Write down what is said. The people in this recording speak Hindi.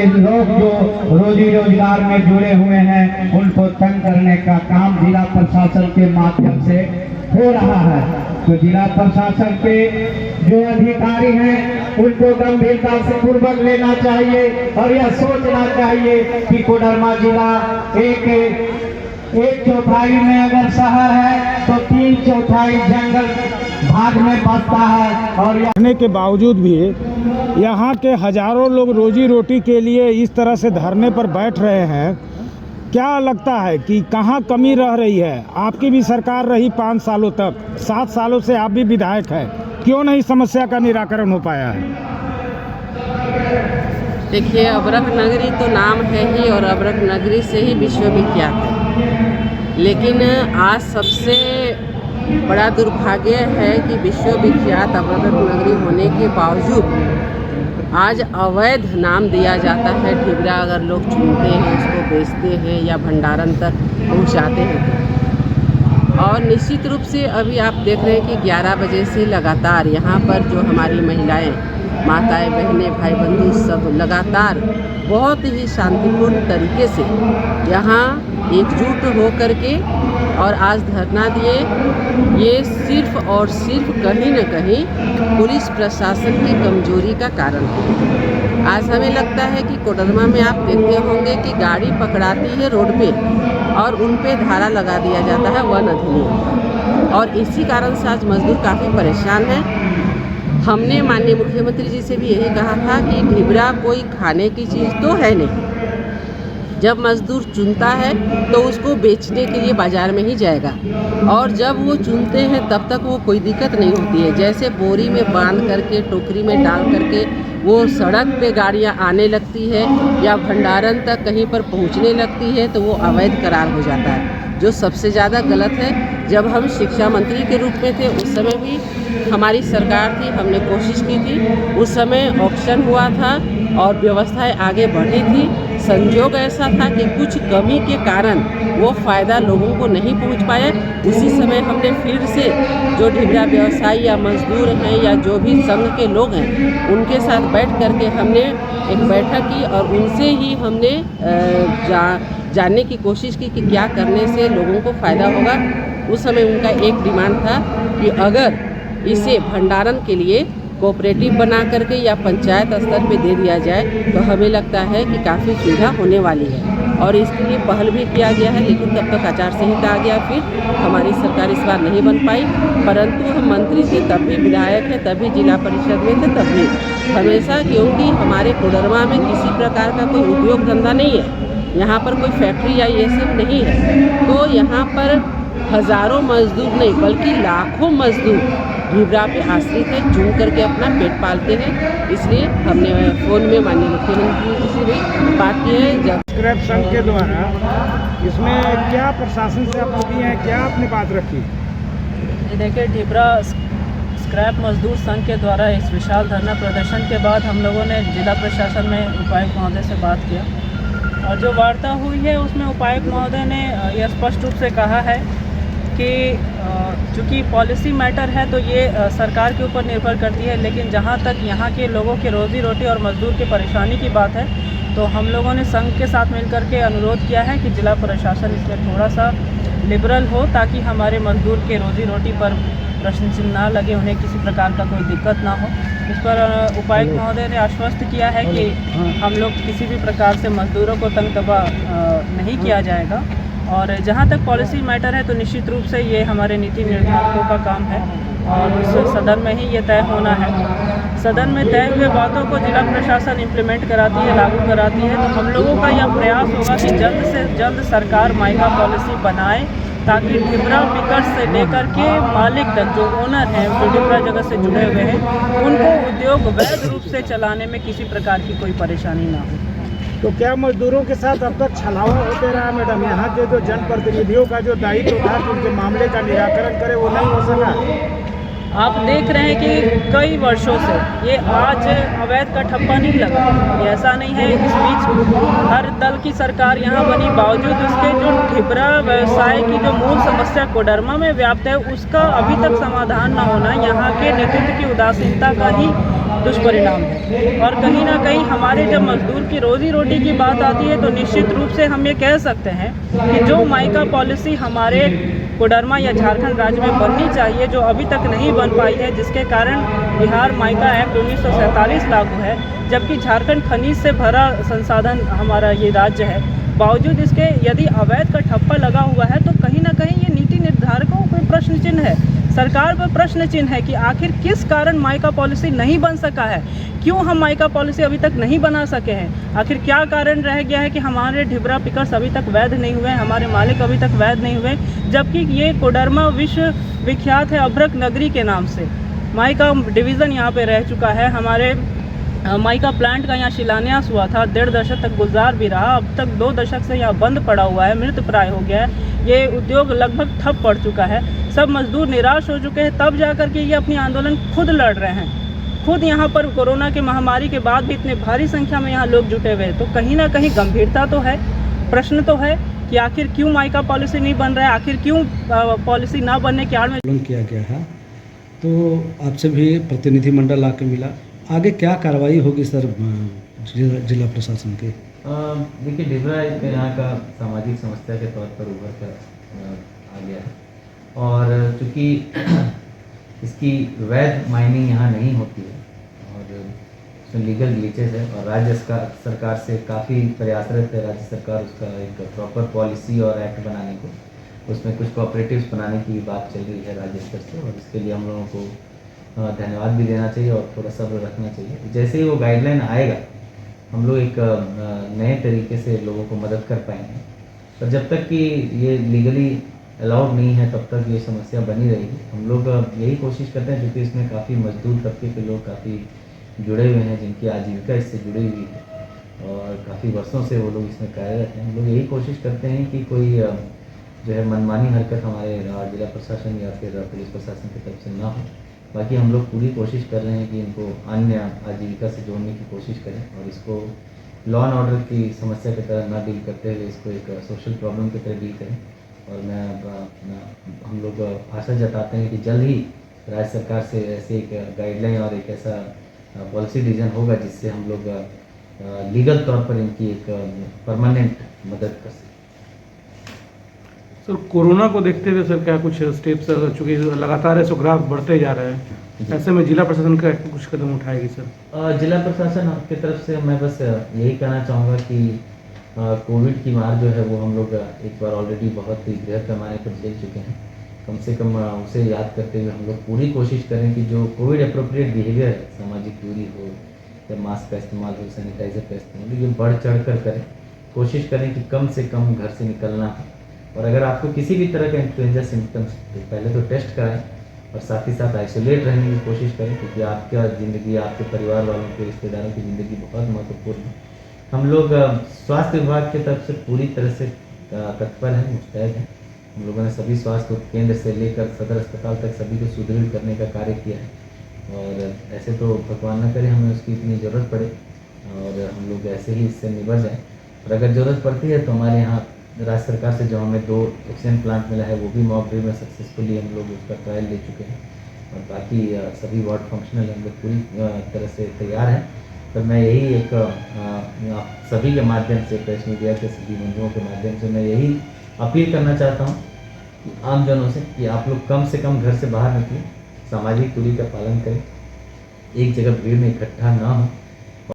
लोग जो रोजी रोजगार में जुड़े हुए हैं उनको तंग करने का काम जिला प्रशासन के माध्यम से हो रहा है। तो जिला प्रशासन के जो अधिकारी हैं उनको गंभीरता से पूर्वक लेना चाहिए और यह सोचना चाहिए कि कोडरमा जिला एक चौथाई में अगर शहर है तो 3/4 जंगल भाग में बसता है। और रहने के बावजूद भी यहाँ के हजारों लोग रोजी रोटी के लिए इस तरह से धरने पर बैठ रहे हैं। क्या लगता है कि कहाँ कमी रह रही है? आपकी भी सरकार रही 5 सालों तक, 7 सालों से आप भी विधायक हैं, क्यों नहीं समस्या का निराकरण हो पाया है? देखिए, अबरख नगरी तो नाम है ही और अबरख नगरी से ही विश्वविख्यात है, लेकिन आज सबसे बड़ा दुर्भाग्य है कि विश्वविख्यात अबरख नगरी होने के बावजूद आज अवैध नाम दिया जाता है। ढिबरा अगर लोग चुनते हैं, उसको बेचते हैं या भंडारण तक पहुंचाते हैं। और निश्चित रूप से अभी आप देख रहे हैं कि 11 बजे से लगातार यहाँ पर जो हमारी महिलाएं, माताएं, बहनें, भाई बंधु सब लगातार बहुत ही शांतिपूर्ण तरीके से यहाँ एकजुट हो करके और आज धरना दिए। ये सिर्फ और सिर्फ कहीं न कहीं पुलिस प्रशासन की कमजोरी का कारण है। आज हमें लगता है कि कोडरमा में आप देखते होंगे कि गाड़ी पकड़ाती है रोड पे और उन पे धारा लगा दिया जाता है वन अधिनियम, और इसी कारण से आज मजदूर काफ़ी परेशान हैं। हमने माननीय मुख्यमंत्री जी से भी यही कहा था कि ढिबरा कोई खाने की चीज़ तो है नहीं। जब मजदूर चुनता है तो उसको बेचने के लिए बाज़ार में ही जाएगा, और जब वो चुनते हैं तब तक वो कोई दिक्कत नहीं होती है। जैसे बोरी में बांध करके, टोकरी में डाल करके वो सड़क पे गाड़ियाँ आने लगती है या भंडारण तक कहीं पर पहुंचने लगती है तो वो अवैध करार हो जाता है, जो सबसे ज़्यादा गलत है। जब हम शिक्षा मंत्री के रूप में थे उस समय भी हमारी सरकार थी, हमने कोशिश की थी, उस समय ऑक्शन हुआ था और व्यवस्थाएं आगे बढ़ी थी। संजोग ऐसा था कि कुछ कमी के कारण वो फ़ायदा लोगों को नहीं पहुंच पाया। उसी समय हमने फिर से जो ढिबरा व्यवसायी या मजदूर हैं या जो भी संघ के लोग हैं उनके साथ बैठ करके हमने एक बैठक की और उनसे ही हमने जानने की कोशिश की कि क्या करने से लोगों को फ़ायदा होगा। उस समय उनका एक डिमांड था कि अगर इसे भंडारण के लिए कोऑपरेटिव बना करके या पंचायत स्तर पे दे दिया जाए तो हमें लगता है कि काफ़ी सुविधा होने वाली है, और इसके लिए पहल भी किया गया है। लेकिन तब तक आचार संहिता आ गया, फिर हमारी सरकार इस बार नहीं बन पाई। परंतु हम मंत्री थे तब भी, विधायक हैं तब भी, जिला परिषद में थे तब भी, हमेशा, क्योंकि हमारे कोडरमा में किसी प्रकार का कोई उद्योग धंधा नहीं है, यहाँ पर कोई फैक्ट्री या ये सब नहीं है, तो यहाँ पर हज़ारों मजदूर नहीं बल्कि लाखों मजदूर ढिबरा पे आश्रित है, चुन करके अपना पेट पालते हैं। इसलिए हमने फ़ोन में माननीय मुख्यमंत्री जी से भी बात की है। जब स्क्रैप संघ के द्वारा इसमें क्या प्रशासन से आप की है, क्या आपने बात रखी? देखिए, ढिबरा स्क्रैप मजदूर संघ के द्वारा इस विशाल धरना प्रदर्शन के बाद हम लोगों ने जिला प्रशासन में उपायुक्त महोदय से बात किया, और जो वार्ता हुई है उसमें उपायुक्त महोदय ने यह स्पष्ट रूप से कहा है कि चूँकि पॉलिसी मैटर है तो ये सरकार के ऊपर निर्भर करती है, लेकिन जहाँ तक यहाँ के लोगों के रोज़ी रोटी और मजदूर की परेशानी की बात है तो हम लोगों ने संघ के साथ मिलकर के अनुरोध किया है कि जिला प्रशासन इसमें थोड़ा सा लिबरल हो, ताकि हमारे मजदूर के रोज़ी रोटी पर प्रश्न चिन्ह ना लगे, उन्हें किसी प्रकार का कोई दिक्कत ना हो। इस पर उपायुक्त महोदय ने आश्वस्त किया है कि हम लोग किसी भी प्रकार से मजदूरों को तंग दबा नहीं किया जाएगा, और जहाँ तक पॉलिसी मैटर है तो निश्चित रूप से ये हमारे नीति निर्धारकों का काम है और उस सदन में ही ये तय होना है। सदन में तय हुए बातों को जिला प्रशासन इम्प्लीमेंट कराती है, लागू कराती है, तो हम लोगों का यह प्रयास होगा कि जल्द से जल्द सरकार माइका पॉलिसी बनाए, ताकि ढिबरा पिकट से लेकर के मालिक तक जो ओनर हैं, जो ढिबरा जगह से जुड़े हुए हैं, उनको उद्योग वैध रूप से चलाने में किसी प्रकार की कोई परेशानी ना हो। तो क्या मजदूरों के साथ अब तक छलावा होते रहा मैडम? यहाँ के जो जनप्रतिनिधियों का जो दायित्व था कि उनके मामले का निराकरण करे, वो नहीं हो सका। आप देख रहे हैं कि कई वर्षों से ये आज अवैध का ठप्पा नहीं लगा, ये ऐसा नहीं है। इस बीच हर दल की सरकार यहाँ बनी, बावजूद उसके जो ढिबरा व्यवसाय की जो मूल समस्या कोडरमा में व्याप्त है उसका अभी तक समाधान न होना यहाँ के नेतृत्व की उदासीनता का ही दुष्परिणाम है। और कहीं ना कहीं हमारे जब मजदूर की रोज़ी रोटी की बात आती है तो निश्चित रूप से हम ये कह सकते हैं कि जो माइका पॉलिसी हमारे कोडरमा या झारखंड राज्य में बननी चाहिए, जो अभी तक नहीं बन पाई है, जिसके कारण बिहार माइका एक्ट 1947 लागू है, जबकि झारखंड खनिज से भरा संसाधन हमारा ये राज्य है। बावजूद इसके यदि अवैध का ठप्पा लगा हुआ है तो कहीं ना कहीं ये नीति निर्धारकों पर प्रश्न चिन्ह है, सरकार पर प्रश्न चिन्ह है कि आखिर किस कारण माइका पॉलिसी नहीं बन सका है, क्यों हम माइका पॉलिसी अभी तक नहीं बना सके हैं, आखिर क्या कारण रह गया है कि हमारे ढिबरा पिकर्स अभी तक वैध नहीं हुए, हमारे मालिक अभी तक वैध नहीं हुए, जबकि ये कोडरमा विश्व विख्यात है अभ्रक नगरी के नाम से। माइका डिवीज़न यहाँ पे रह चुका है, हमारे माइका प्लांट का यहाँ शिलान्यास हुआ था, 1.5 दशक तक गुलजार भी रहा, अब तक 2 दशक से यहाँ बंद पड़ा हुआ है, मृत प्राय हो गया है, ये उद्योग लगभग ठप पड़ चुका है, सब मजदूर निराश हो चुके हैं, तब जाकर के ये अपनी आंदोलन खुद लड़ रहे हैं। खुद यहाँ पर कोरोना की महामारी के बाद भी इतने भारी संख्या में यहाँ लोग जुटे हुए हैं, तो कहीं ना कहीं गंभीरता तो है, प्रश्न तो है कि आखिर क्यों माइका पॉलिसी नहीं बन रहा है, आखिर क्यों पॉलिसी ना बनने के आड़ में किया गया है। तो आपसे भी प्रतिनिधिमंडल आके मिला, आगे क्या कार्रवाई होगी सर जिला प्रशासन की? देखिए, ढिबरा एक यहाँ का सामाजिक समस्या के तौर पर उभर कर आ गया है, और चूँकि इसकी वैध माइनिंग यहाँ नहीं होती है और उसमें लीगल ग्लिचेस है, और राज्य सरकार से काफ़ी प्रयासरत है राज्य सरकार उसका एक प्रॉपर पॉलिसी और एक्ट बनाने को, उसमें कुछ कोऑपरेटिव्स बनाने की बात चल रही है राज्य स्तर से, और इसके लिए हम लोगों को धन्यवाद भी देना चाहिए और थोड़ा सब्र रखना चाहिए। जैसे ही वो गाइडलाइन आएगा हम लोग एक नए तरीके से लोगों को मदद कर पाएंगे, पर जब तक कि ये लीगली अलाउड नहीं है तब तक ये समस्या बनी रहेगी। हम लोग यही कोशिश करते हैं, क्योंकि इसमें काफ़ी मजदूर तबके के लोग काफ़ी जुड़े हुए हैं, जिनकी आजीविका इससे जुड़ी हुई है और काफ़ी वर्षों से वो लोग इसमें कार्यरत हैं। हम लोग यही कोशिश करते हैं कि कोई जो है मनमानी हरकत हमारे जिला प्रशासन या फिर पुलिस प्रशासन की तरफ से ना हो। बाकी हम लोग पूरी कोशिश कर रहे हैं कि इनको अन्य आजीविका से जोड़ने की कोशिश करें और इसको लॉ एंड ऑर्डर की समस्या की तरह ना डील करते हुए इसको एक सोशल प्रॉब्लम की तरह डील करें। और हम लोग आशा जताते हैं कि जल्द ही राज्य सरकार से ऐसे एक गाइडलाइन और एक ऐसा पॉलिसी डिसीजन होगा जिससे हम लोग लीगल तौर पर इनकी एक परमानेंट मदद कर सकें। सर, कोरोना को देखते हुए सर क्या कुछ स्टेप्स, चूँकि लगातार ऐसे ग्राफ बढ़ते जा रहे हैं, ऐसे में जिला प्रशासन का कुछ कदम उठाएगी सर? जिला प्रशासन की तरफ से मैं बस यही कहना चाहूँगा कि कोविड की मार जो है वो हम लोग एक बार ऑलरेडी बहुत ही बृहद पैमाने पर झेल चुके हैं। कम से कम उसे याद करते हुए हम लोग पूरी कोशिश करें कि जो कोविड अप्रोप्रिएट बिहेवियर है, सामाजिक दूरी हो या मास्क का इस्तेमाल हो, सैनिटाइजर का इस्तेमाल, ये बढ़ चढ़ कर करें। कोशिश करें कि कम से कम घर से निकलना है, और अगर आपको किसी भी तरह का इन्फ्लुएंजा सिम्टम्स तो पहले तो टेस्ट कराएं और साथ ही साथ आइसोलेट रहने की कोशिश करें, क्योंकि आपका ज़िंदगी, आपके परिवार वालों के, रिश्तेदारों की ज़िंदगी बहुत महत्वपूर्ण है। हम लोग स्वास्थ्य विभाग की तरफ से पूरी तरह से तत्पर हैं, मुस्तैद हैं। हम लोगों ने सभी स्वास्थ्य केंद्र से लेकर सदर अस्पताल तक सभी को सुदृढ़ करने का कार्य किया है, और ऐसे तो भगवान न करे हमें उसकी इतनी ज़रूरत पड़े और हम लोग ऐसे ही इससे निबर जाएँ। और अगर ज़रूरत पड़ती है तो हमारे यहाँ राज्य सरकार से जो हमें 2 ऑक्सीजन प्लांट मिला है वो भी मॉक ड्रिल में सक्सेसफुली हम लोग उसका ट्रायल ले चुके हैं, और बाकी सभी वार्ड फंक्शनल हम लोग पूरी तरह से तैयार हैं। तो मैं यही एक आप सभी के माध्यम से, प्रेस मीडिया के सभी बंधुओं के माध्यम से मैं यही अपील करना चाहता हूँ आमजनों से कि आप लोग कम से कम घर से बाहर निकलें, सामाजिक दूरी का पालन करें, एक जगह भीड़ में इकट्ठा ना हो,